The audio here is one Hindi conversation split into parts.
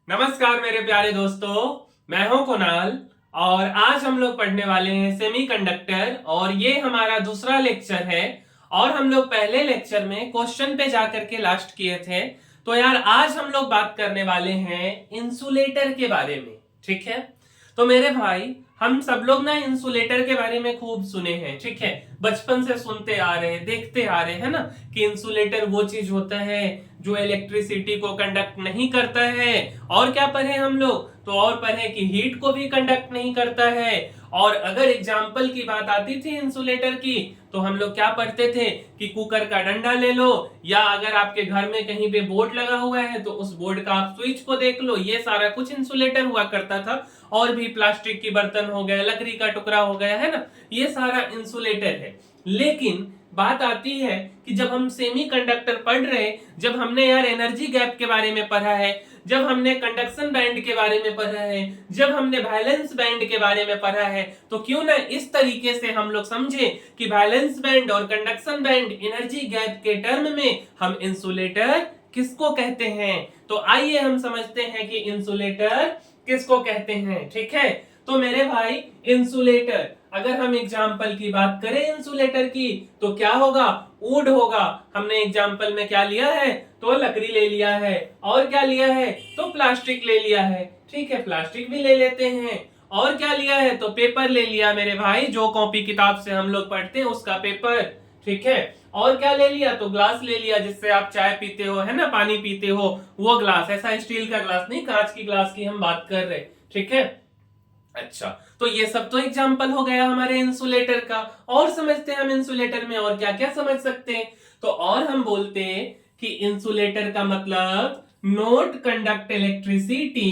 नमस्कार मेरे प्यारे दोस्तों, मैं हूं कुणाल और आज हम लोग पढ़ने वाले हैं सेमीकंडक्टर और ये हमारा दूसरा लेक्चर है। और हम लोग पहले लेक्चर में क्वेश्चन पे जाकर के लास्ट किए थे। तो यार आज हम लोग बात करने वाले हैं इंसुलेटर के बारे में। ठीक है, तो मेरे भाई हम सब लोग ना इंसुलेटर के बारे में खूब सुने हैं। ठीक है, बचपन से सुनते आ रहे हैं, देखते आ रहे हैं ना कि इंसुलेटर वो चीज होता है जो इलेक्ट्रिसिटी को कंडक्ट नहीं करता है। और क्या पढ़े हम लोग, तो और पढ़े कि हीट को भी कंडक्ट नहीं करता है। और अगर एग्जाम्पल की बात आती थी इंसुलेटर की, तो हम लोग क्या पढ़ते थे कि कुकर का डंडा ले लो, या अगर आपके घर में कहीं पे बोर्ड लगा हुआ है तो उस बोर्ड का आप स्विच को देख लो, ये सारा कुछ इंसुलेटर हुआ करता था। और भी प्लास्टिक की बर्तन हो गया, लकड़ी का टुकड़ा हो गया, है ना, ये सारा इंसुलेटर है। लेकिन बात आती है कि जब हम सेमीकंडक्टर पढ़ रहे, जब हमने यार एनर्जी गैप के बारे में पढ़ा है, जब हमने कंडक्शन बैंड के बारे में पढ़ा है, जब हमने वैलेंस बैंड के बारे में पढ़ा है, तो क्यों ना इस तरीके से हम लोग समझे कि वैलेंस बैंड और कंडक्शन बैंड एनर्जी गैप के टर्म में हम इंसुलेटर किसको कहते हैं। तो आइए हम समझते हैं कि इंसुलेटर किसको कहते हैं। ठीक है, तो मेरे भाई इंसुलेटर, अगर हम एग्जाम्पल की बात करें इंसुलेटर की, तो क्या होगा, वुड होगा। हमने एग्जाम्पल में क्या लिया है, तो लकड़ी ले लिया है। और क्या लिया है, तो प्लास्टिक ले लिया है। ठीक है, प्लास्टिक भी ले लेते हैं। और क्या लिया है, तो पेपर ले लिया मेरे भाई, जो कॉपी किताब से हम लोग पढ़ते हैं उसका पेपर। ठीक है, और क्या ले लिया, तो ग्लास ले लिया, जिससे आप चाय पीते हो, है ना, पानी पीते हो, वो ग्लास। ऐसा स्टील का ग्लास नहीं, कांच की ग्लास की हम बात कर रहे। ठीक है, अच्छा, तो ये सब तो एग्जाम्पल हो गया हमारे इंसुलेटर का। और समझते हैं हम इंसुलेटर में और क्या क्या समझ सकते हैं। तो और हम बोलते हैं कि इंसुलेटर का मतलब not conduct electricity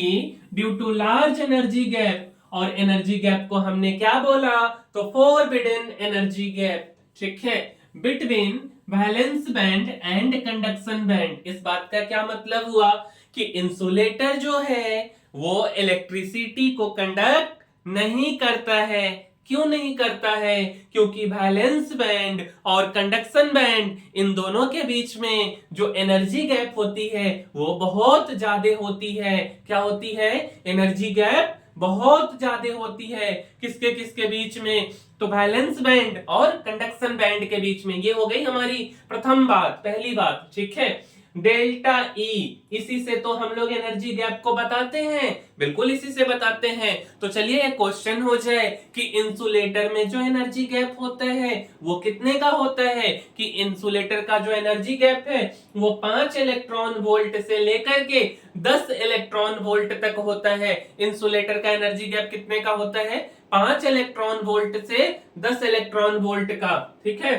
due to large energy gap. और एनर्जी गैप को हमने क्या बोला, तो फोरबिडन एनर्जी गैप। ठीक है, between valence band and conduction band. इस बात का क्या मतलब हुआ कि इंसुलेटर जो है वो इलेक्ट्रिसिटी को कंडक्ट नहीं करता है। क्यों नहीं करता है, क्योंकि वैलेंस बैंड और कंडक्शन बैंड, इन दोनों के बीच में जो एनर्जी गैप होती है वो बहुत ज्यादा होती है। क्या होती है, एनर्जी गैप बहुत ज्यादा होती है। किसके किसके बीच में, तो वैलेंस बैंड और कंडक्शन बैंड के बीच में। ये हो गई हमारी प्रथम बात, पहली बात। ठीक है, डेल्टा ई, इसी से तो हम लोग एनर्जी गैप को बताते हैं, बिल्कुल इसी से बताते हैं। तो चलिए एक क्वेश्चन हो जाए कि इंसुलेटर में जो एनर्जी गैप होता है वो कितने का होता है। कि इंसुलेटर का जो एनर्जी गैप है वो 5 इलेक्ट्रॉन वोल्ट से लेकर के 10 इलेक्ट्रॉन वोल्ट तक होता है। इंसुलेटर का एनर्जी गैप कितने का होता है, 5 इलेक्ट्रॉन वोल्ट से 10 इलेक्ट्रॉन वोल्ट का। ठीक है,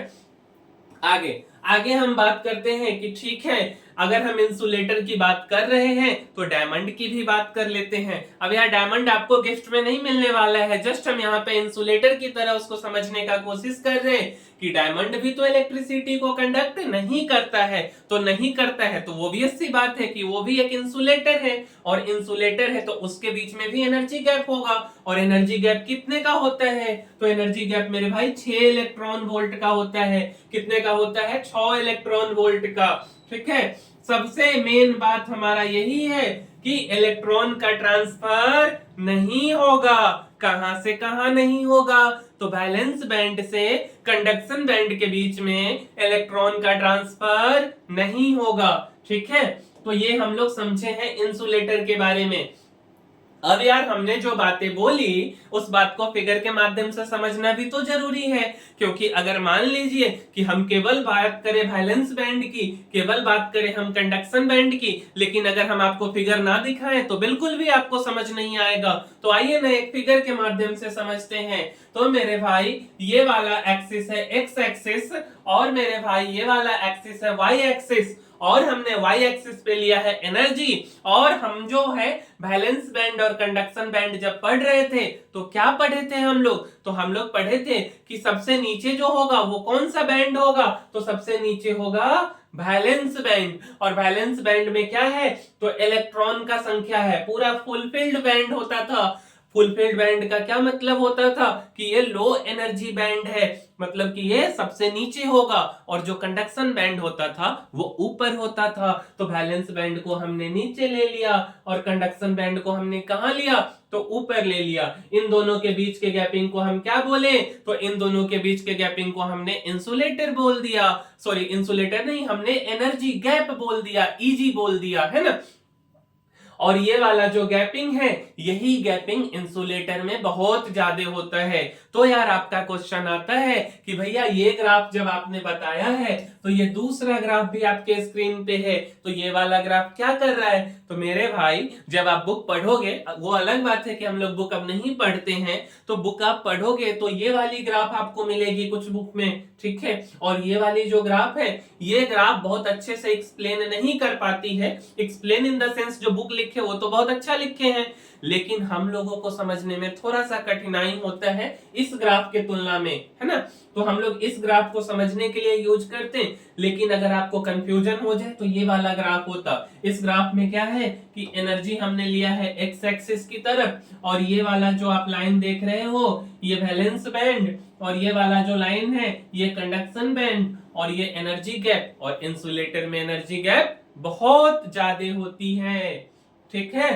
आगे आगे हम बात करते हैं कि ठीक है, अगर हम इंसुलेटर की बात कर रहे हैं तो डायमंड की भी बात कर लेते हैं। अब यार डायमंड आपको गिफ्ट में नहीं मिलने वाला है, जस्ट हम यहाँ पे इंसुलेटर की तरह उसको समझने का कोशिश कर रहे हैं कि डायमंड भी तो इलेक्ट्रिसिटी को कंडक्ट नहीं करता है। तो नहीं करता है तो वो भी अच्छी बात है कि वो भी एक इंसुलेटर है, और इंसुलेटर है तो उसके बीच में भी एनर्जी गैप होगा। और एनर्जी गैप कितने का होता है, तो एनर्जी गैप मेरे भाई 6 इलेक्ट्रॉन वोल्ट का होता है। कितने का होता है, 6 इलेक्ट्रॉन वोल्ट का। ठीक है, सबसे मेन बात हमारा यही है कि इलेक्ट्रॉन का ट्रांसफर नहीं होगा। कहां से कहां नहीं होगा, तो वैलेंस बैंड से कंडक्शन बैंड के बीच में इलेक्ट्रॉन का ट्रांसफर नहीं होगा। ठीक है, तो ये हम लोग समझे हैं इंसुलेटर के बारे में। अब यार हमने जो बातें बोली उस बात को फिगर के माध्यम से समझना भी तो जरूरी है। क्योंकि अगर मान लीजिए कि हम केवल बात करें वैलेंस बैंड की, केवल बात करें हम कंडक्शन बैंड की, लेकिन अगर हम आपको फिगर ना दिखाएं तो बिल्कुल भी आपको समझ नहीं आएगा। तो आइए ना एक फिगर के माध्यम से समझते हैं। तो मेरे भाई ये वाला एक्सिस है एक्स एक्सिस, और मेरे भाई ये वाला एक्सिस है वाई एक्सिस, और हमने वाई एक्सिस पे लिया है एनर्जी। और हम जो है वैलेंस बैंड और कंडक्शन बैंड जब पढ़ रहे थे तो क्या पढ़े थे हम लोग, तो हम लोग पढ़े थे कि सबसे नीचे जो होगा वो कौन सा बैंड होगा, तो सबसे नीचे होगा वैलेंस बैंड। और वैलेंस बैंड में क्या है, तो इलेक्ट्रॉन का संख्या है, पूरा फुलफिल्ड बैंड होता था। फुलफिल्ड बैंड का क्या मतलब होता था कि ये लो एनर्जी बैंड है, मतलब कि ये सबसे नीचे होगा, और जो कंडक्शन बैंड होता था वो ऊपर होता था। तो वैलेंस बैंड को हमने नीचे ले लिया और कंडक्शन बैंड को हमने कहां लिया, तो ऊपर ले लिया। इन दोनों के बीच के गैपिंग को हम क्या बोले, तो इन दोनों के बीच के गैपिंग को हमने इंसुलेटर बोल दिया, सॉरी इंसुलेटर नहीं, हमने एनर्जी गैप बोल दिया, ईजी बोल दिया, है ना। और ये वाला जो गैपिंग है, यही गैपिंग इंसुलेटर में बहुत ज्यादा होता है। तो यार आपका क्वेश्चन आता है कि भैया ये ग्राफ जब आपने बताया है तो ये दूसरा ग्राफ भी आपके स्क्रीन पे है, तो ये वाला ग्राफ क्या कर रहा है। तो मेरे भाई जब आप बुक पढ़ोगे, वो अलग बात है कि हम लोग बुक अब नहीं पढ़ते हैं, तो बुक आप पढ़ोगे तो ये वाली ग्राफ आपको मिलेगी कुछ बुक में, ठीक है। और ये वाली जो ग्राफ है, ये ग्राफ बहुत अच्छे से एक्सप्लेन नहीं कर पाती है। एक्सप्लेन इन द सेंस जो बुक लिखे वो तो बहुत अच्छा लिखे हैं, लेकिन हम लोगों को समझने में थोड़ा सा कठिनाई होता है इस ग्राफ के तुलना में, है ना। तो हम लोग इस ग्राफ को समझने के लिए यूज करते हैं, लेकिन अगर आपको कंफ्यूजन हो जाए तो ये वाला ग्राफ होता। इस ग्राफ में क्या है कि एनर्जी हमने लिया है एक्स एक्सिस की तरफ, और ये वाला जो आप लाइन देख रहे हो ये वैलेंस बैंड, और ये वाला जो लाइन है ये कंडक्शन बैंड, और ये एनर्जी गैप। और इंसुलेटर में एनर्जी गैप बहुत ज्यादा होती है, ठीक है।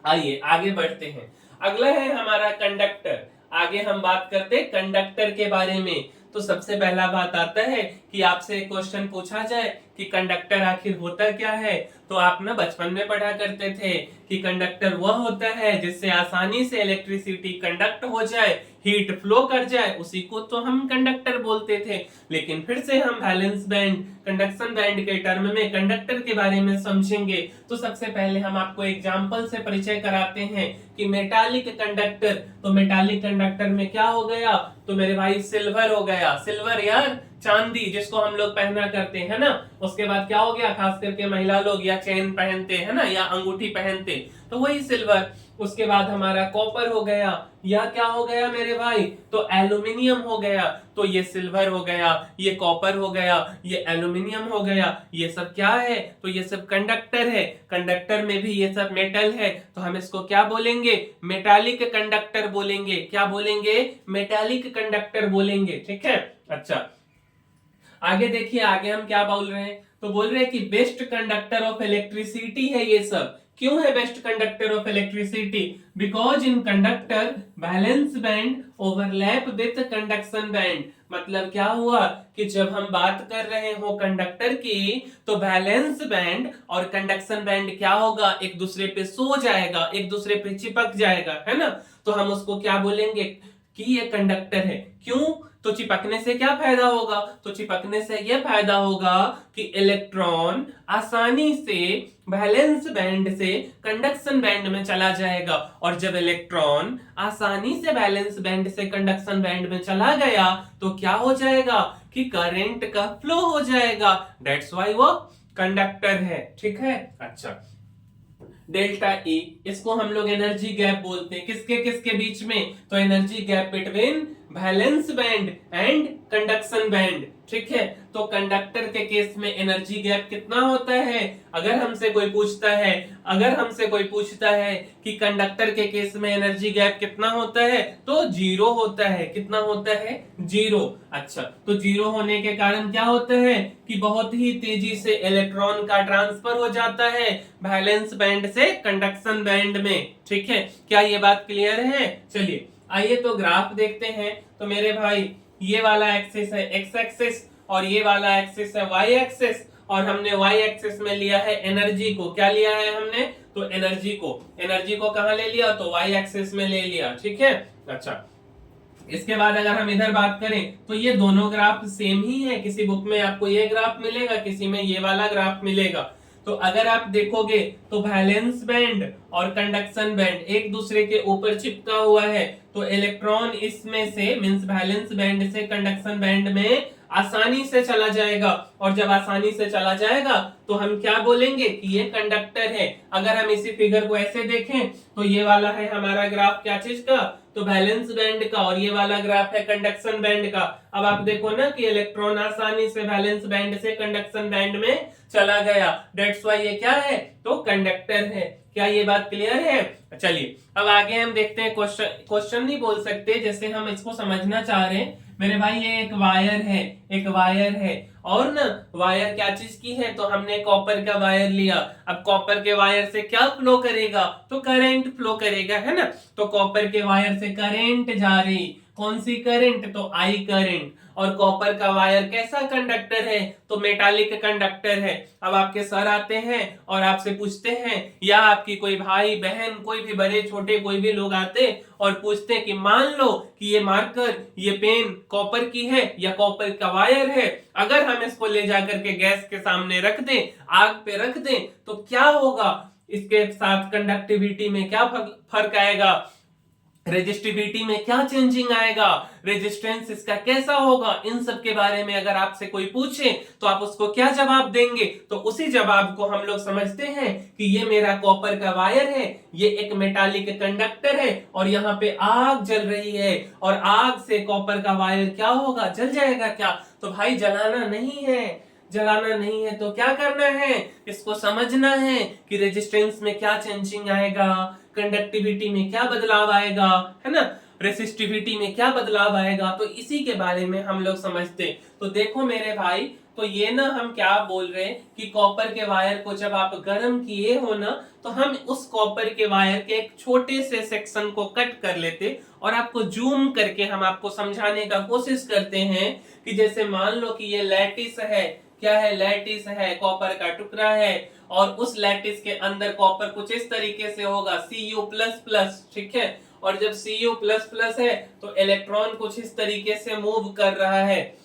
आइए आगे बढ़ते हैं। अगला है हमारा कंडक्टर। आगे हम बात करते हैं कंडक्टर के बारे में। तो सबसे पहला बात आता है कि आपसे क्वेश्चन पूछा जाए कि कंडक्टर आखिर होता क्या है, तो आप ना बचपन में पढ़ा करते थे कि कंडक्टर वह होता है जिससे आसानी से इलेक्ट्रिसिटी कंडक्ट हो जाए, हीट फ्लो कर जाए, उसी को तो हम कंडक्टर बोलते थे। लेकिन फिर से हम वैलेंस बैंड, कंडक्शन बैंड के टर्म में कंडक्टर के बारे में समझेंगे। तो सबसे पहले हम आपको एग्जांपल से परिचय कराते हैं कि मेटालिक कंडक्टर। तो मेटालिक कंडक्टर में क्या हो गया, तो मेरे भाई सिल्वर हो गया। सिल्वर यार चांदी, जिसको हम लोग पहना करते हैं ना। उसके बाद क्या हो गया, खास करके महिला लोग या चेन पहनते हैं ना, या अंगूठी पहनते, तो वही सिल्वर। उसके बाद हमारा कॉपर हो गया, या क्या हो गया मेरे भाई, तो एल्यूमिनियम हो गया। तो ये सिल्वर हो गया, ये कॉपर हो गया, ये एल्यूमिनियम हो गया। ये सब क्या है, तो ये सब कंडक्टर है। कंडक्टर में भी ये सब मेटल है, तो हम इसको क्या बोलेंगे, मेटालिक कंडक्टर बोलेंगे। क्या बोलेंगे, मेटालिक कंडक्टर बोलेंगे, ठीक है। अच्छा आगे देखिए, आगे हम क्या बोल रहे हैं, तो बोल रहे हैं कि बेस्ट कंडक्टर ऑफ इलेक्ट्रिसिटी है ये सब। क्यों है best conductor of electricity, because in conductor balance band overlap with conduction band. मतलब क्या हुआ कि जब हम बात कर रहे हो कंडक्टर की, तो बैलेंस बैंड और कंडक्शन बैंड क्या होगा, एक दूसरे पे सो जाएगा, एक दूसरे पे चिपक जाएगा, है ना। तो हम उसको क्या बोलेंगे कि ये कंडक्टर है। क्यों, तो चिपकने से क्या फायदा होगा, तो चिपकने से यह फायदा होगा कि इलेक्ट्रॉन आसानी से वैलेंस बैंड से कंडक्शन बैंड में चला जाएगा, और जब इलेक्ट्रॉन आसानी से वैलेंस बैंड से कंडक्शन बैंड में चला गया तो क्या हो जाएगा कि करंट का फ्लो हो जाएगा। दैट्स व्हाई वो कंडक्टर है, ठीक है। अच्छा डेल्टा ई, इसको हम लोग एनर्जी गैप बोलते हैं। किसके किसके बीच में, तो energy gap between valence band and conduction band, ठीक है। तो कंडक्टर के केस में एनर्जी गैप कितना होता है, अगर हमसे कोई पूछता है कि कंडक्टर के केस में एनर्जी गैप कितना होता है, तो 0 होता है। कितना होता है, 0। अच्छा, तो 0 होने के कारण क्या होता है कि बहुत ही तेजी से इलेक्ट्रॉन का ट्रांसफर हो जाता है वैलेंस बैंड से कंडक्शन बैंड में, ठीक है। क्या ये बात क्लियर है। चलिए आइए तो ग्राफ देखते हैं। तो मेरे भाई ये वाला एक्सिस है एक्स एक्सिस, और ये वाला एक्सिस है वाई एक्सिस, और हमने वाई एक्सिस में लिया है एनर्जी को। क्या लिया है हमने, तो एनर्जी को कहां ले लिया, तो वाई एक्सिस में ले लिया, ठीक है। अच्छा इसके बाद अगर हम इधर बात करें तो ये दोनों ग्राफ सेम ही है। किसी बुक में आपको ये ग्राफ मिलेगा, किसी में ये वाला ग्राफ मिलेगा। तो अगर आप देखोगे तो वैलेंस बैंड और कंडक्शन बैंड एक दूसरे के ऊपर चिपका हुआ है, तो इलेक्ट्रॉन इसमें से मींस वैलेंस बैंड से कंडक्शन बैंड में आसानी से चला जाएगा, और जब आसानी से चला जाएगा तो हम क्या बोलेंगे कि ये कंडक्टर है। अगर हम इसी फिगर को ऐसे देखें तो ये वाला है हमारा ग्राफ क्या चीज का, तो वैलेंस बैंड का, और ये वाला ग्राफ है कंडक्शन बैंड का। अब आप देखो ना कि इलेक्ट्रॉन आसानी से वैलेंस बैंड से कंडक्शन बैंड में चला गया, दैट्स व्हाई ये क्या है, तो कंडक्टर है। क्या ये बात क्लियर है? चलिए अब आगे हम देखते हैं। क्वेश्चन नहीं बोल सकते, जैसे हम इसको समझना चाह रहे हैं मेरे भाई। ये एक वायर है, एक वायर है, और ना वायर क्या चीज की है, तो हमने कॉपर का वायर लिया। अब कॉपर के वायर से क्या फ्लो करेगा, तो करंट फ्लो करेगा, है ना। तो कॉपर के वायर से करंट जा रही, कौन सी करंट, तो आई करंट। और कॉपर का वायर कैसा कंडक्टर है, तो मेटालिक कंडक्टर है। अब आपके सर आते हैं और आपसे पूछते हैं, या आपकी कोई भाई बहन, कोई भी बड़े छोटे कोई भी लोग आते और पूछते कि मान लो कि ये मार्कर, ये पेन कॉपर की है या कॉपर का वायर है, अगर हम इसको ले जाकर के गैस के सामने रख दें, आग पे रख दें, तो क्या होगा, इसके साथ कंडक्टिविटी में क्या फर्क आएगा, रेजिस्टिविटी में क्या चेंजिंग आएगा, रेजिस्टेंस इसका कैसा होगा, इन सब के बारे में अगर आपसे कोई पूछे तो आप उसको क्या जवाब देंगे। तो उसी जवाब को हम लोग समझते हैं कि ये मेरा कॉपर का वायर है, ये एक मेटालिक कंडक्टर है, और यहाँ पे आग जल रही है, और आग से कॉपर का वायर क्या होगा, जल जाएगा क्या। तो भाई जलाना नहीं है, जलाना नहीं है, तो क्या करना है, इसको समझना है कि रेजिस्टेंस में क्या चेंजिंग आएगा, कंडक्टिविटी में क्या बदलाव आएगा, है ना, रेसिस्टिविटी में क्या बदलाव आएगा। तो इसी के बारे में हम लोग समझते। तो देखो मेरे भाई, तो ये ना हम क्या बोल रहे हैं कि कॉपर के वायर को जब आप गर्म किए हो ना, तो हम उस कॉपर के वायर के एक छोटे से सेक्शन को कट कर लेते और आपको जूम करके हम आपको समझाने का कोशिश करते हैं कि जैसे मान लो कि ये लैटिस है, क्या है, लैटिस है, कॉपर का टुकड़ा है, और उस लैटिस के अंदर कॉपर कुछ इस तरीके से होगा, Cu++, ठीक है। और जब Cu++ है तो इलेक्ट्रॉन कुछ इस तरीके से मूव कर रहा है।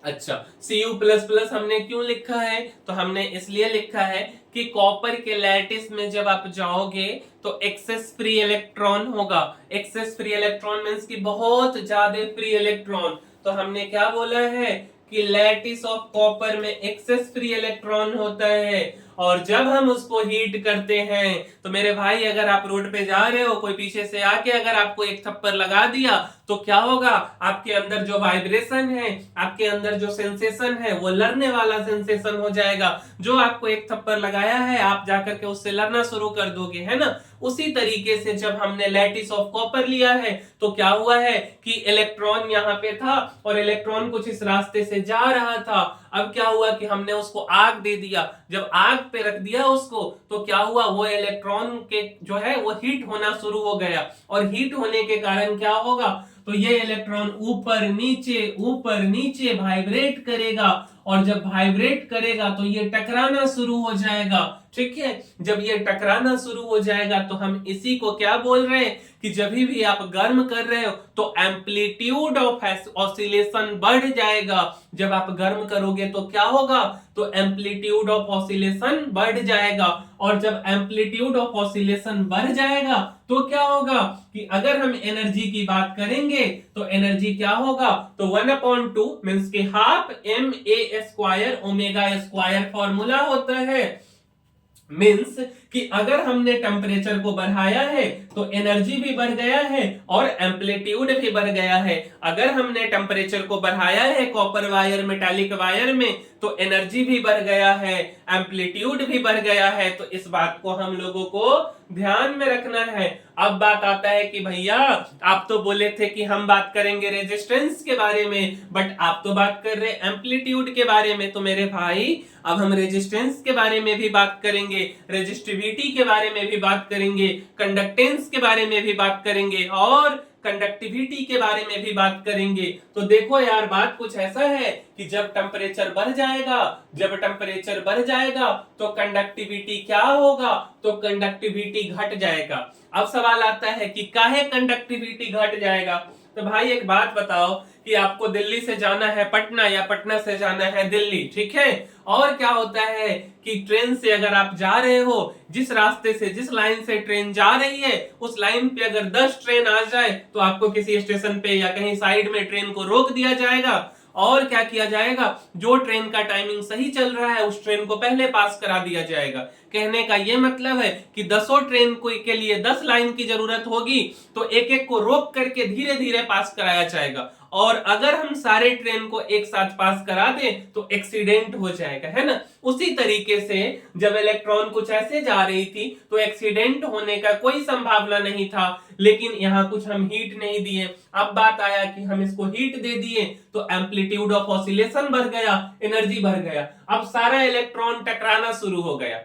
अच्छा, Cu++ हमने क्यों लिखा है, तो हमने इसलिए लिखा है कि कॉपर के लैटिस में जब आप जाओगे तो एक्सेस फ्री इलेक्ट्रॉन होगा। एक्सेस फ्री इलेक्ट्रॉन मींस कि बहुत ज्यादा फ्री इलेक्ट्रॉन। तो हमने क्या बोला है कि लैटिस ऑफ कॉपर में एक्सेस फ्री इलेक्ट्रॉन होता है, और जब हम उसको हीट करते हैं तो मेरे भाई अगर आप रोड पे जा रहे हो, कोई पीछे से आके अगर आपको एक थप्पड़ लगा दिया तो क्या होगा, आपके अंदर जो वाइब्रेशन है, आपके अंदर जो सेंसेशन है, वो लड़ने वाला सेंसेशन हो जाएगा। जो आपको एक थप्पड़ लगाया है आप जाकर के उससे लड़ना शुरू कर दोगे, है ना। उसी तरीके से जब हमने लैटिस ऑफ कॉपर लिया है तो क्या हुआ है कि इलेक्ट्रॉन यहाँ पे था और इलेक्ट्रॉन कुछ इस रास्ते से जा रहा था। अब क्या हुआ कि हमने उसको आग दे दिया। जब आग पे रख दिया उसको तो क्या हुआ, वो इलेक्ट्रॉन के जो है वो हीट होना शुरू हो गया, और हीट होने के कारण क्या होगा, तो ये इलेक्ट्रॉन ऊपर नीचे वाइब्रेट करेगा, और जब वाइब्रेट करेगा तो ये टकराना शुरू हो जाएगा, ठीक है। जब ये टकराना शुरू हो जाएगा तो हम इसी को क्या बोल रहे हैं कि जब भी आप गर्म कर रहे हो तो एम्पलीट्यूड ऑफ ऑसिलेशन बढ़ जाएगा। जब आप गर्म करोगे तो क्या होगा, तो एम्पलीट्यूड ऑफ ऑसिलेशन बढ़ जाएगा, और जब एम्पलीट्यूड ऑफ ऑसिलेशन बढ़ जाएगा तो क्या होगा कि अगर हम एनर्जी की बात करेंगे तो एनर्जी क्या होगा, तो 1/2 मींस के हाफ ma² ओमेगा² फॉर्मूला होता है। मींस कि अगर हमने टेम्परेचर को बढ़ाया है तो एनर्जी भी बढ़ गया है और एम्पलीट्यूड भी बढ़ गया है। अगर हमने टेम्परेचर को बढ़ाया है कॉपर वायर मेटालिक वायर में तो एनर्जी भी बढ़ गया है, एम्पलीट्यूड भी बढ़ गया है। तो इस बात को हम लोगों को ध्यान में रखना है। अब बात आता है कि भैया आप तो बोले थे कि हम बात करेंगे रेजिस्टेंस के बारे में, बट आप तो बात कर रहे एम्पलीट्यूड के बारे में। तो मेरे भाई अब हम रेजिस्टेंस के बारे में भी बात करेंगे, रेजिस्टिविटी के बारे में भी बात करेंगे, कंडक्टेंस के बारे में भी बात करेंगे, और कंडक्टिविटी के बारे में भी बात करेंगे। तो देखो यार, बात कुछ ऐसा है कि जब टेम्परेचर बढ़ जाएगा तो कंडक्टिविटी क्या होगा, तो कंडक्टिविटी घट जाएगा। अब सवाल आता है कि काहे कंडक्टिविटी घट जाएगा। तो भाई एक बात बताओ कि आपको दिल्ली से जाना है पटना या पटना से जाना है दिल्ली, ठीक है। और क्या होता है कि ट्रेन से अगर आप जा रहे हो, जिस रास्ते से जिस लाइन से ट्रेन जा रही है उस लाइन पे अगर 10 ट्रेन आ जाए तो आपको किसी स्टेशन पे या कहीं साइड में ट्रेन को रोक दिया जाएगा, और क्या किया जाएगा, जो ट्रेन का टाइमिंग सही चल रहा है उस ट्रेन को पहले पास करा दिया जाएगा। कहने का ये मतलब है कि 10 ट्रेन के लिए 10 लाइन की जरूरत होगी, तो एक एक को रोक करके धीरे धीरे पास कराया जाएगा। और अगर हम सारे ट्रेन को एक साथ पास करा दें तो एक्सीडेंट हो जाएगा, है ना। उसी तरीके से जब इलेक्ट्रॉन कुछ ऐसे जा रही थी तो एक्सीडेंट होने का कोई संभावना नहीं था, लेकिन यहां कुछ हम हीट नहीं दिए। अब बात आया कि हम इसको हीट दे दिए तो एम्पलीट्यूड ऑफ ऑसिलेशन बढ़ गया, एनर्जी बढ़ गया, अब सारा इलेक्ट्रॉन टकराना शुरू हो गया।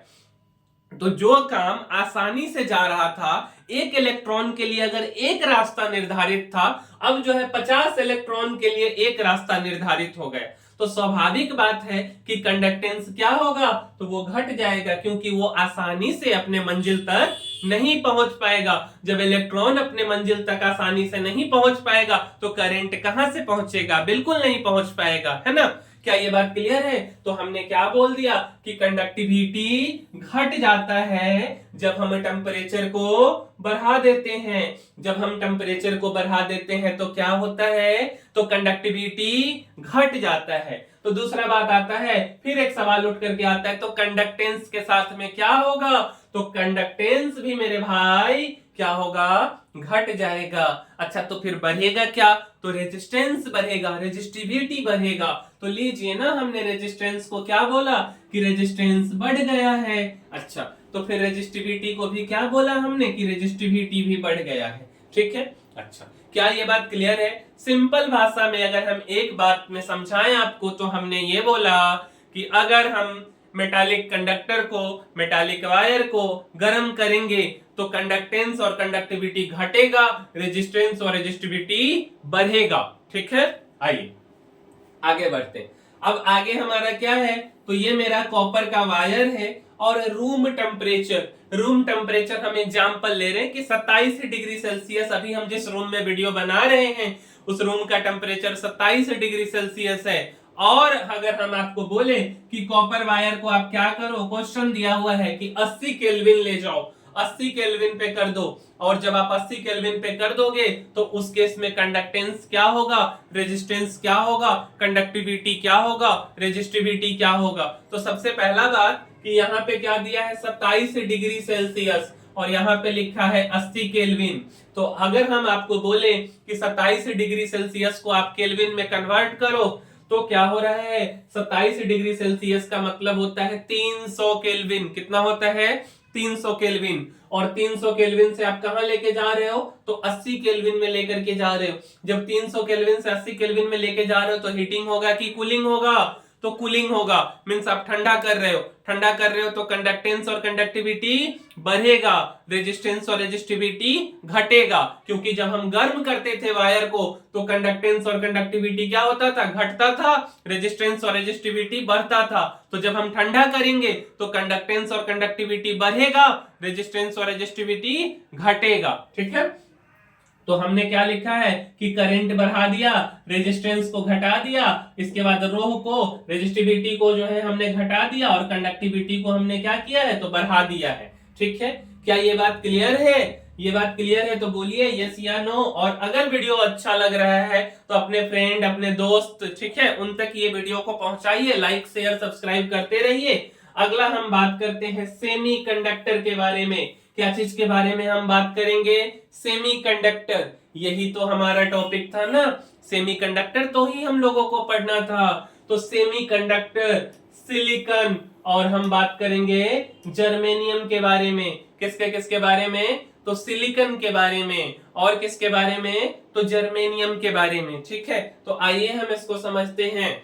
तो जो काम आसानी से जा रहा था, एक इलेक्ट्रॉन के लिए अगर एक रास्ता निर्धारित था, अब जो है 50 इलेक्ट्रॉन के लिए एक रास्ता निर्धारित हो गया। तो स्वाभाविक बात है कि कंडक्टेंस क्या होगा, तो वो घट जाएगा, क्योंकि वो आसानी से अपने मंजिल तक नहीं पहुंच पाएगा। जब इलेक्ट्रॉन अपने मंजिल तक आसानी से नहीं पहुंच पाएगा तो करंट कहां से पहुंचेगा, बिल्कुल नहीं पहुंच पाएगा, है ना। क्या ये बात क्लियर है। तो हमने क्या बोल दिया कि कंडक्टिविटी घट जाता है जब हम टेम्परेचर को बढ़ा देते हैं। जब हम टेम्परेचर को बढ़ा देते हैं तो क्या होता है, तो कंडक्टिविटी घट जाता है। तो दूसरा बात आता है, फिर एक सवाल उठ करके आता है, तो कंडक्टेंस के साथ में क्या होगा, तो कंडक्टेंस भी मेरे भाई क्या होगा, घट जाएगा। अच्छा, तो फिर बढ़ेगा क्या, तो रेजिस्टेंस बढ़ेगा, रेजिस्टिविटी बढ़ेगा। तो लीजिए ना, हमने रेजिस्टेंस को क्या बोला कि रेजिस्टेंस बढ़ गया है। अच्छा, तो फिर रेजिस्टिविटी को भी क्या बोला हमने कि रेजिस्टिविटी भी बढ़ गया है, ठीक है। अच्छा, क्या ये बात क्लियर है। सिंपल भाषा में अगर हम एक बात में समझाएं आपको, तो हमने ये बोला कि अगर हम मेटालिक कंडक्टर को, मेटालिक वायर को गर्म करेंगे तो कंडक्टेंस और कंडक्टिविटी घटेगा, रेजिस्टेंस और रेजिस्टिविटी बढ़ेगा, ठीक है। आइए आगे बढ़ते हैं। अब आगे हमारा क्या है, तो ये मेरा कॉपर का वायर है और रूम टेम्परेचर हम एग्जांपल ले रहे हैं कि 27 डिग्री सेल्सियस, अभी हम जिस रूम में वीडियो बना रहे हैं उस रूम का टेम्परेचर 27 डिग्री सेल्सियस है। और अगर हम आपको बोले कि कॉपर वायर को आप क्या करो, क्वेश्चन दिया हुआ है कि 80 केल्विन ले जाओ, 80 केल्विन पे कर दो, और जब आप 80 केल्विन पे कर दोगे तो उस केस में कंडक्टेंस क्या होगा, रेजिस्टेंस क्या होगा, कंडक्टिविटी क्या होगा, रेजिस्टिविटी क्या होगा। तो सबसे पहला बात कि यहाँ पे क्या दिया है 27 डिग्री सेल्सियस और यहाँ पे लिखा है 80 केल्विन। तो अगर हम आपको बोले कि 27 डिग्री सेल्सियस को आप केल्विन में कन्वर्ट करो तो क्या हो रहा है, 27 डिग्री सेल्सियस का मतलब होता है 300 केल्विन। कितना होता है, 300 केल्विन। और 300 केल्विन से आप कहां लेके जा रहे हो, तो 80 केल्विन में लेकर के जा रहे हो। जब 300 केल्विन से 80 केल्विन में लेके जा रहे हो तो हीटिंग होगा कि कूलिंग होगा, तो कूलिंग होगा, मींस आप ठंडा कर रहे हो। ठंडा कर रहे हो तो कंडक्टेंस और कंडक्टिविटी बढ़ेगा, रेजिस्टेंस और रेजिस्टिविटी घटेगा, क्योंकि जब हम गर्म करते थे वायर को तो कंडक्टेंस और कंडक्टिविटी क्या होता था, घटता था, रेजिस्टेंस और रेजिस्टिविटी बढ़ता था। तो जब हम ठंडा करेंगे तो कंडक्टेंस और कंडक्टिविटी बढ़ेगा, रेजिस्टेंस और रेजिस्टिविटी घटेगा, ठीक है। तो हमने क्या लिखा है कि करंट बढ़ा दिया, रेजिस्टेंस को घटा दिया, इसके बाद रोह को, रेजिस्टिविटी को जो है हमने घटा दिया और कंडक्टिविटी को हमने क्या किया है, तो बढ़ा दिया है, ठीक है। क्या ये बात क्लियर है, ये बात क्लियर है तो बोलिए यस या नो। और अगर वीडियो अच्छा लग रहा है तो अपने फ्रेंड, अपने दोस्त, ठीक है, उन तक ये वीडियो को पहुंचाइए, लाइक शेयर सब्सक्राइब करते रहिए। अगला हम बात करते हैं सेमीकंडक्टर के बारे में। क्या चीज के बारे में हम बात करेंगे, सेमीकंडक्टर। यही तो हमारा टॉपिक था ना, सेमीकंडक्टर तो ही हम लोगों को पढ़ना था। तो सेमीकंडक्टर, सिलिकॉन, और हम बात करेंगे जर्मेनियम के बारे में। किसके बारे में, तो सिलिकॉन के बारे में, और किसके बारे में, तो जर्मेनियम के बारे में, ठीक है। तो आइए हम इसको समझते हैं।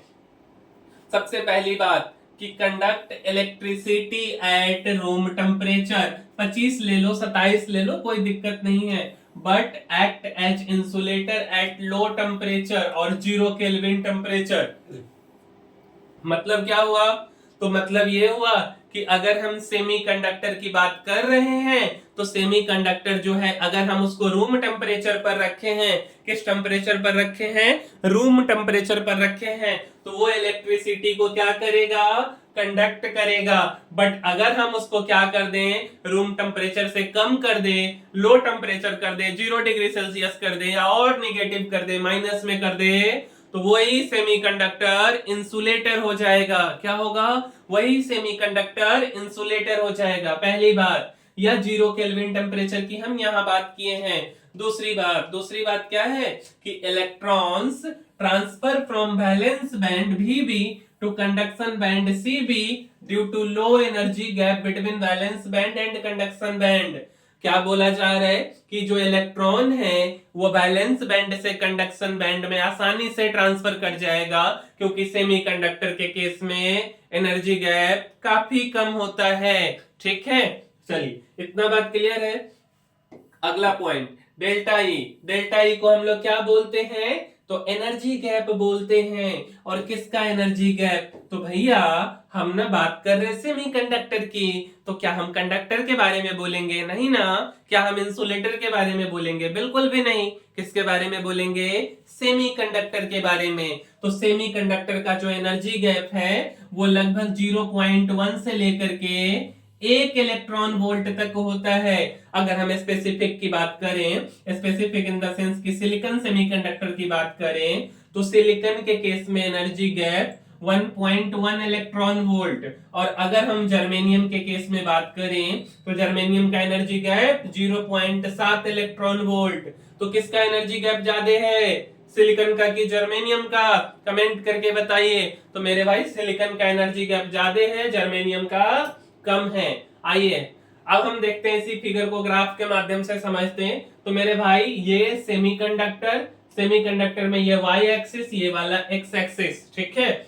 सबसे पहली बात कि conduct electricity at room temperature, 25 ले लो, 27 ले लो, कोई दिक्कत नहीं है, but act as insulator at low temperature और 0 केल्विन टेम्परेचर। मतलब क्या हुआ, तो मतलब ये हुआ कि अगर हम सेमीकंडक्टर की बात कर रहे हैं तो सेमीकंडक्टर जो है अगर हम उसको रूम टेम्परेचर पर रखे हैं, किस टेम्परेचर पर रखे हैं, रूम टेम्परेचर पर रखे हैं, तो वो इलेक्ट्रिसिटी को क्या करेगा, कंडक्ट करेगा। बट अगर हम उसको क्या कर दें, रूम टेम्परेचर से कम कर दें, लो टेम्परेचर कर दें, 0 डिग्री सेल्सियस कर दें, या और निगेटिव कर दें, माइनस में कर दें, तो वही सेमीकंडक्टर इंसुलेटर हो जाएगा। क्या होगा? वही सेमीकंडक्टर इंसुलेटर हो जाएगा। पहली बात, यह 0 केल्विन टेम्परेचर की हम यहां बात किए हैं। दूसरी बात क्या है कि electrons transfer from valence band VB to conduction band CB due to low energy gap between valence band and conduction band. क्या बोला जा रहा है कि जो इलेक्ट्रॉन है वो वैलेंस बैंड से कंडक्शन बैंड में आसानी से ट्रांसफर कर जाएगा, क्योंकि सेमीकंडक्टर के केस में एनर्जी गैप काफी कम होता है। ठीक है, चलिए इतना बात क्लियर है। अगला पॉइंट, डेल्टा ई को हम लोग क्या बोलते हैं? तो एनर्जी गैप बोलते हैं। और किसका एनर्जी गैप? तो भैया हम ना बात कर रहे सेमीकंडक्टर की, तो क्या हम कंडक्टर के बारे में बोलेंगे? नहीं ना। क्या हम इंसुलेटर के बारे में बोलेंगे? बिल्कुल भी नहीं। किसके बारे में बोलेंगे? सेमीकंडक्टर के बारे में। तो सेमीकंडक्टर का जो एनर्जी गैप है वो लगभग 0.1 से लेकर के 1 इलेक्ट्रॉन वोल्ट तक होता है। अगर हम स्पेसिफिक की बात करें, स्पेसिफिक इन द सेंस कि सिलिकॉन सेमीकंडक्टर की बात करें, तो सिलिकॉन के केस में एनर्जी गैप 1.1 इलेक्ट्रॉन वोल्ट। और अगर हम जर्मेनियम के केस में बात करें तो जर्मेनियम का एनर्जी गैप 0.7 इलेक्ट्रॉन वोल्ट। तो किसका एनर्जी गैप ज्यादा है, सिलिकॉन का कि जर्मेनियम का? कमेंट करके बताइए। तो मेरे भाई सिलिकॉन का एनर्जी गैप ज्यादा है, जर्मेनियम का कम है। आइए अब हम देखते हैं इसी फिगर को ग्राफ के माध्यम से समझते हैं। तो मेरे भाई ये सेमीकंडक्टर में ये y एक्सिस, ये वाला x एक्सिस, ठीक है।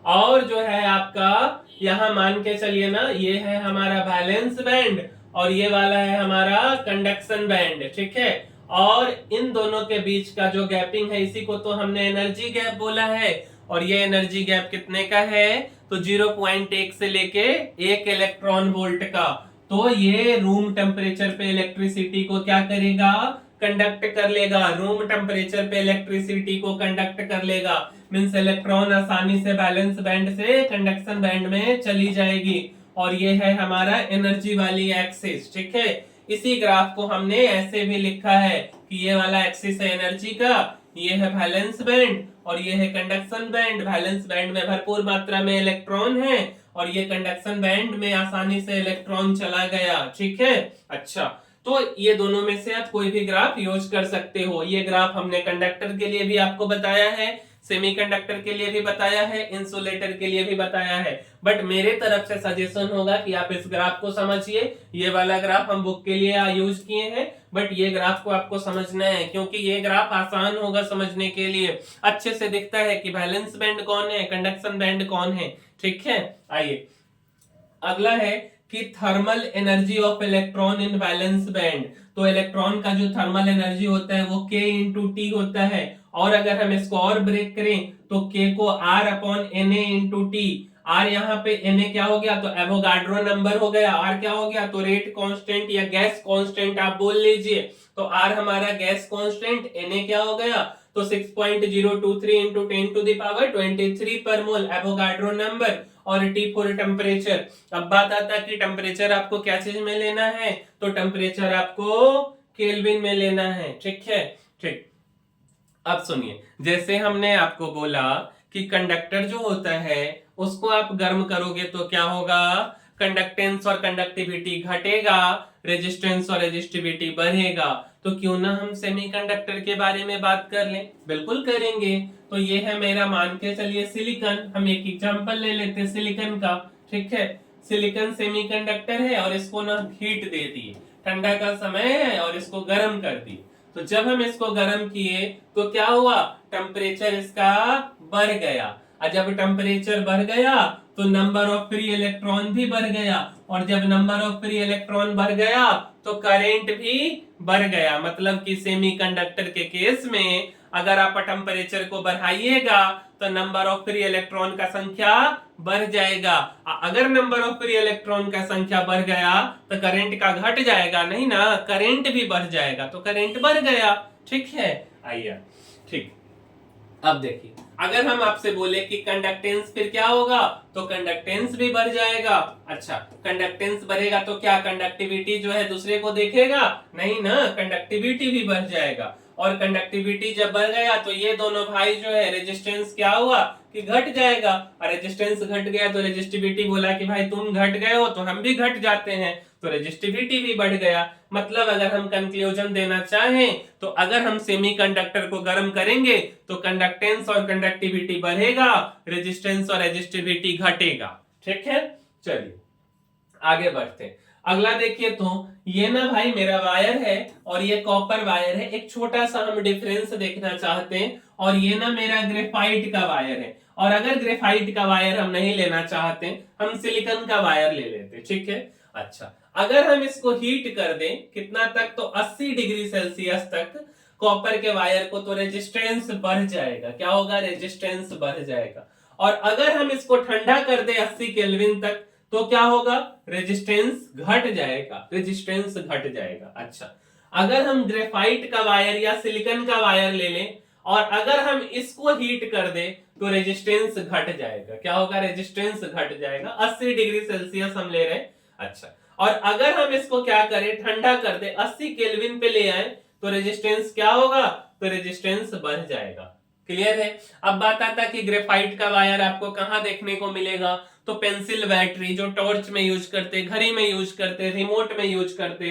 और जो है आपका यहां मान के चलिए ना, ये है हमारा वैलेंस बैंड और ये वाला है हमारा कंडक्शन बैंड, ठीक है। और इन दोनों के बीच का जो गैपिंग है इसी को तो हमने एनर्जी गैप बोला है। और ये एनर्जी गैप कितने का है? तो 0.1 से लेके 1 इलेक्ट्रॉन वोल्ट का। तो ये रूम टेम्परेचर पे इलेक्ट्रिसिटी को क्या करेगा? कंडक्ट कर लेगा। रूम टेम्परेचर पे इलेक्ट्रिसिटी को कंडक्ट कर लेगा, मींस इलेक्ट्रॉन आसानी से वैलेंस बैंड से कंडक्शन बैंड में चली जाएगी। और ये है हमारा एनर्जी वाली एक्सिस, ठीक है। इसी ग्राफ को हमने ऐसे भी लिखा है कि ये वाला एक्सिस है एनर्जी का, ये है वैलेंस बैंड और ये है कंडक्शन बैंड। वैलेंस बैंड में भरपूर मात्रा में इलेक्ट्रॉन है और ये कंडक्शन बैंड में आसानी से इलेक्ट्रॉन चला गया, ठीक है। अच्छा, तो ये दोनों में से आप कोई भी ग्राफ यूज कर सकते हो। ये ग्राफ हमने कंडक्टर के लिए भी आपको बताया है, सेमीकंडक्टर के लिए भी बताया है, इंसुलेटर के लिए भी बताया है। बट मेरे तरफ से सजेशन होगा कि आप इस ग्राफ को समझिए। ये वाला ग्राफ हम बुक के लिए यूज किए हैं, बट ये ग्राफ को आपको समझना है क्योंकि ये ग्राफ आसान होगा समझने के लिए। अच्छे से दिखता है कि वैलेंस बैंड कौन है, कंडक्शन बैंड कौन है, ठीक है। आइए अगला है कि thermal energy of electron in valence band. तो इलेक्ट्रॉन का जो थर्मल एनर्जी होता है वो K इंटू टी होता है। और अगर हम इसको और ब्रेक करें तो K को R upon Na into T. R यहाँ पे Na क्या हो गया? तो एवोगाड्रो नंबर हो गया। R क्या हो गया? तो रेट कांस्टेंट या गैस कांस्टेंट आप बोल लीजिए। तो R हमारा गैस कांस्टेंट, Na क्या हो गया? तो 6.023 इंटू 10 टू द पावर 23 पर मोल एवोगाड्रो नंबर। और T फॉर टेम्परेचर। अब बात आता है कि टेम्परेचर आपको क्या चीज में लेना है? तो टेम्परेचर आपको केल्विन में लेना है, ठीक है। ठीक, अब सुनिए, जैसे हमने आपको बोला कि कंडक्टर जो होता है उसको आप गर्म करोगे तो क्या होगा? कंडक्टेंस और कंडक्टिविटी घटेगा, रेजिस्टेंस और रेजिस्टिविटी बढ़ेगा। तो क्यों ना हम सेमीकंडक्टर के बारे में बात कर लें? बिल्कुल करेंगे। तो ये है मेरा, मान के चलिए सिलिकॉन। हम एक एग्जांपल ले लेते हैं सिलिकॉन का, ठीक है। सिलिकॉन सेमीकंडक्टर है और इसको ना हीट दे दी, ठंडा का समय है और इसको गर्म कर दी। तो जब हम इसको गर्म किए तो क्या हुआ? टेम्परेचर इसका बढ़ गया। और जब टेम्परेचर बढ़ गया तो नंबर ऑफ फ्री इलेक्ट्रॉन भी बढ़ गया। और जब नंबर ऑफ फ्री इलेक्ट्रॉन बढ़ गया तो करंट भी बढ़ गया। मतलब कि सेमीकंडक्टर के केस में अगर आप टेम्परेचर को बढ़ाइएगा तो नंबर ऑफ फ्री इलेक्ट्रॉन का संख्या बढ़ जाएगा। अगर नंबर ऑफ फ्री इलेक्ट्रॉन का संख्या बढ़ गया तो करंट का घट जाएगा, नहीं ना, करंट भी बढ़ जाएगा। तो करंट बढ़ गया, ठीक है। आइए, ठीक, अब देखिए, अगर हम आपसे बोले कि कंडक्टेंस फिर क्या होगा? तो कंडक्टेंस भी बढ़ जाएगा। अच्छा, कंडक्टेंस बढ़ेगा तो क्या कंडक्टिविटी जो है दूसरे को देखेगा? नहीं ना, कंडक्टिविटी भी बढ़ जाएगा। और कंडक्टिविटी जब बढ़ गया तो ये दोनों भाई जो है रेजिस्टेंस क्या हुआ कि घट जाएगा, और रेजिस्टेंस घट गया तो रेजिस्टिविटी बोला कि भाई तुम घट गए हो तो हम भी घट जाते हैं, तो रेजिस्टिविटी भी बढ़ गया। मतलब अगर हम कंक्लूजन देना चाहें तो अगर हम सेमीकंडक्टर को गर्म करेंगे तो कंडक्टेंस और कंडक्टिविटी बढ़ेगा, रेजिस्टेंस और रेजिस्टिविटी घटेगा। ठीक है, चलिए आगे बढ़ते हैं। अगला देखिए, तो ये ना भाई मेरा वायर है और ये कॉपर वायर है, एक छोटा सा हम डिफरेंस देखना चाहते हैं, और ये ना मेरा ग्रेफाइट का वायर है, और अगर ग्रेफाइट का वायर हम नहीं लेना चाहते हम सिलिकॉन का वायर ले लेते। ठीक है, अच्छा अगर हम इसको हीट कर दें कितना तक, तो 80 डिग्री सेल्सियस तक कॉपर के वायर को, तो रेजिस्टेंस बढ़ जाएगा। क्या होगा, रेजिस्टेंस बढ़ जाएगा। और अगर हम इसको ठंडा कर दें 80 केल्विन तक तो क्या होगा, रेजिस्टेंस घट जाएगा, रेजिस्टेंस घट जाएगा। अच्छा अगर हम ग्रेफाइट का वायर या सिलिकॉन का वायर ले लें और अगर हम इसको हीट कर दें तो रेजिस्टेंस घट जाएगा। क्या होगा, रेजिस्टेंस घट जाएगा। 80 डिग्री सेल्सियस हम ले रहे हैं। अच्छा, और अगर हम इसको क्या करें, ठंडा कर दे, 80 केल्विन पे ले आए तो रेजिस्टेंस क्या होगा, तो रेजिस्टेंस बढ़ जाएगा। क्लियर है। अब बात आता है कि ग्रेफाइट का वायर आपको कहां देखने को मिलेगा, तो पेंसिल बैटरी जो टॉर्च में यूज करते, घड़ी में यूज करते, रिमोट में यूज करते,